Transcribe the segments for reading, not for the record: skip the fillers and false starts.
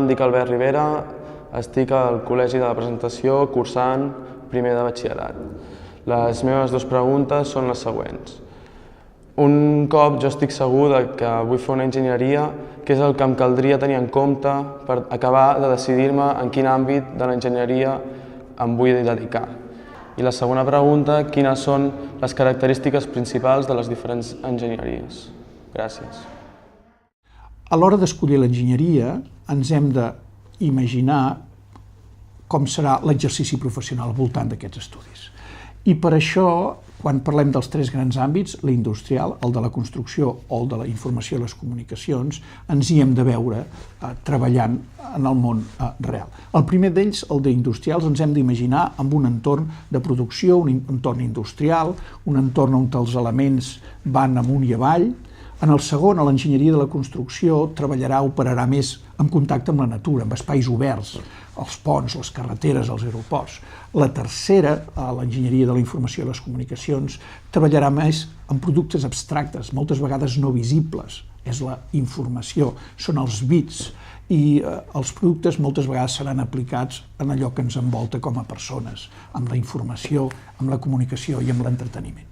em dic Albert Rivera, estic al Col·legi de la Presentació cursant primer de batxillerat. Les meves dues preguntes són les següents. Un cop jo estic segur que vull fer una enginyeria, què és el que em caldria tenir en compte per acabar de decidir-me en quin àmbit de l'enginyeria em vull dedicar? I la segona pregunta, quines són les característiques principals de les diferents enginyeries? Gràcies. A l'hora d'escollir l'enginyeria ens hem d'imaginar com serà l'exercici professional al voltant d'aquests estudis. I per això, quan parlem dels tres grans àmbits, l'industrial, el de la construcció o el de la informació i les comunicacions, ens hi hem de veure treballant en el món real. El primer d'ells, el d'industrials, ens hem d'imaginar amb un entorn de producció, un entorn industrial, un entorn on els elements van amunt i avall. En el segon, a l'enginyeria de la construcció, operarà més en contacte amb la natura, amb espais oberts, els ponts, les carreteres, els aeroports. La tercera, a l'enginyeria de la informació i les comunicacions, treballarà més en productes abstractes, moltes vegades no visibles. És la informació, són els bits, i els productes moltes vegades seran aplicats en allò que ens envolta com a persones, amb la informació, amb la comunicació i amb l'entreteniment.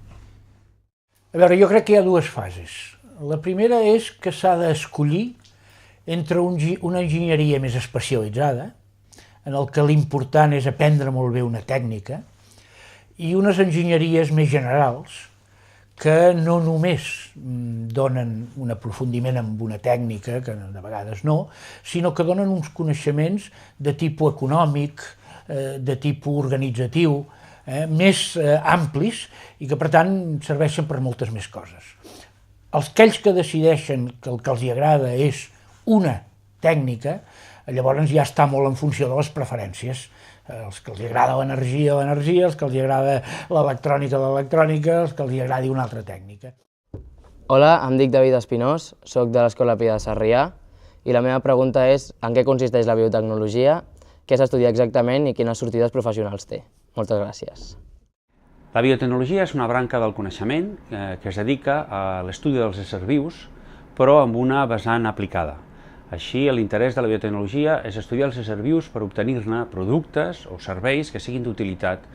A veure, jo crec que hi ha dues fases. La primera és que s'ha d'escollir entre una enginyeria més especialitzada, en el que l'important és aprendre molt bé una tècnica, i unes enginyeries més generals, que no només donen un aprofundiment en una tècnica, que de vegades no, sinó que donen uns coneixements de tipus econòmic, de tipus organitzatiu, més amplis i que per tant serveixen per moltes més coses. Aquells que decideixen que el que els agrada és una tècnica, llavors ja està molt en funció de les preferències. Els que els agrada l'energia, l'energia, els que els agrada l'electrònica, l'electrònica, els que els agradi una altra tècnica. Hola, em dic David Espinós, soc de l'Escola Pia de Sarrià i la meva pregunta és en què consisteix la biotecnologia, què s'estudia exactament i quines sortides professionals té. Moltes gràcies. La biotecnologia és una branca del coneixement que es dedica a l'estudi dels éssers vius, però amb una vessant aplicada. Així, l'interès de la biotecnologia és estudiar els éssers vius per obtenir-ne productes o serveis que siguin d'utilitat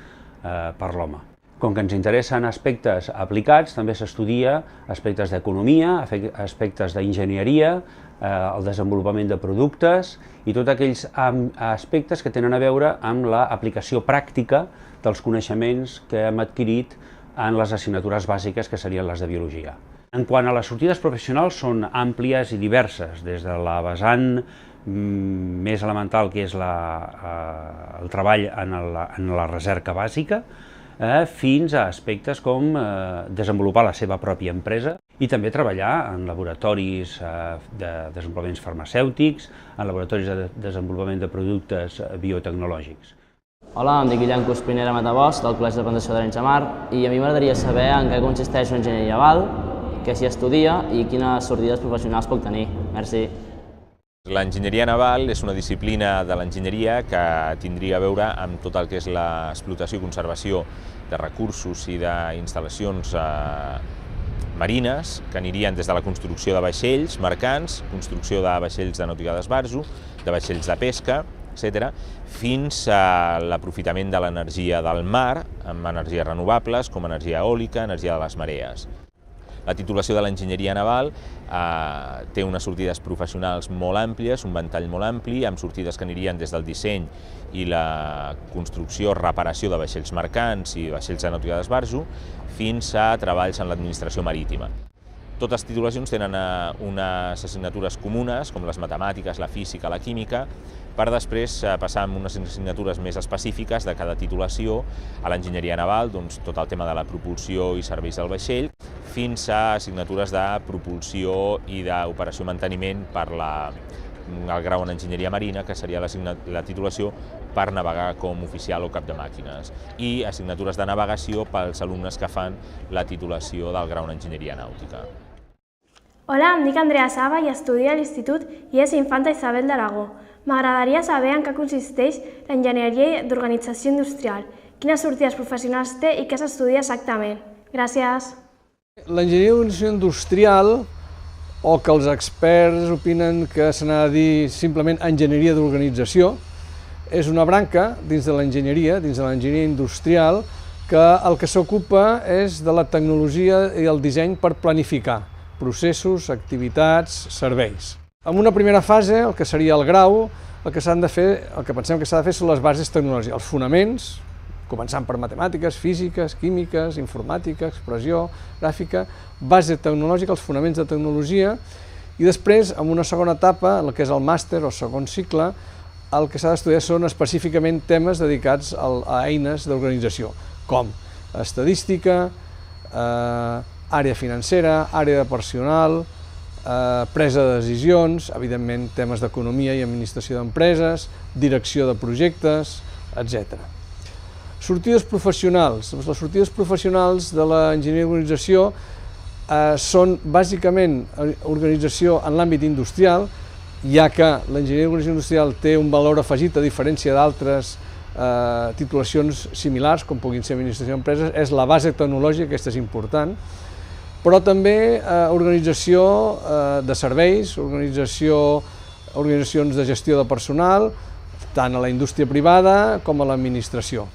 per l'home. Com que ens interessen aspectes aplicats, també s'estudia aspectes d'economia, aspectes d'enginyeria, el desenvolupament de productes i tots aquells aspectes que tenen a veure amb l'aplicació pràctica dels coneixements que hem adquirit en les assignatures bàsiques que serien les de biologia. En quant a les sortides professionals, són àmplies i diverses, des de la vessant més elemental, que és el treball en la recerca bàsica, fins a aspectes com desenvolupar la seva pròpia empresa i també treballar en laboratoris de desenvolupaments farmacèutics, en laboratoris de desenvolupament de productes biotecnològics. Hola, em dic Guillem Cuspinera Matabós, del Col·legi de Presentació d'Arenys de Mar, i a mi m'agradaria saber en què consisteix una enginyeria aval, què s'hi estudia i quines sortides professionals pot tenir. Merci. L'enginyeria naval és una disciplina de l'enginyeria que tindria a veure amb tot el que és l'explotació i conservació de recursos i d'instal·lacions marines que anirien des de la construcció de vaixells mercants, construcció de vaixells de nàutica d'esbarjo, de vaixells de pesca, etc., fins a l'aprofitament de l'energia del mar amb energies renovables com energia eòlica, energia de les marees. La titulació de l'enginyeria naval té unes sortides professionals molt àmplies, un ventall molt ampli, amb sortides que anirien des del disseny i la construcció, reparació de vaixells mercants i vaixells de nàutica d'esbarjo, fins a treballs en l'administració marítima. Totes les titulacions tenen unes assignatures comunes, com les matemàtiques, la física, la química, per després passar a unes assignatures més específiques de cada titulació. A l'enginyeria naval, doncs, tot el tema de la propulsió i serveis del vaixell, fins a assignatures de propulsió i d'operació i manteniment per el grau en enginyeria marina, que seria la titulació per navegar com oficial o cap de màquines, i assignatures de navegació pels alumnes que fan la titulació del grau en enginyeria nàutica. Hola, em dic Andrea Saba i estudio a l'Institut IES Infanta Isabel d'Aragó. M'agradaria saber en què consisteix l'enginyeria d'organització industrial, quines sortides professionals té i què s'estudia exactament. Gràcies. L'enginyeria d'organització industrial o que els experts opinen que se n'ha de dir simplement enginyeria d'organització. És una branca dins de l'enginyeria industrial, que el que s'ocupa és de la tecnologia i el disseny per planificar processos, activitats, serveis. En una primera fase, el que seria el grau, el que pensem que s'ha de fer són les bases tecnològiques, els fonaments, començant per matemàtiques, físiques, químiques, informàtica, expressió, gràfica, base tecnològica, els fonaments de tecnologia, i després, en una segona etapa, el que és el màster o segon cicle, el que s'ha d'estudiar són específicament temes dedicats a eines d'organització, com estadística, àrea financera, àrea de personal, presa de decisions, evidentment temes d'economia i administració d'empreses, direcció de projectes, etc. Sortides professionals. Les sortides professionals de l'enginyeria d'organització són bàsicament organització en l'àmbit industrial, ja que l'enginyeria d'organització industrial té un valor afegit a diferència d'altres titulacions similars, com puguin ser administració d'empreses, és la base tecnològica, aquesta és important, però també organització de serveis, organitzacions de gestió de personal, tant a la indústria privada com a l'administració.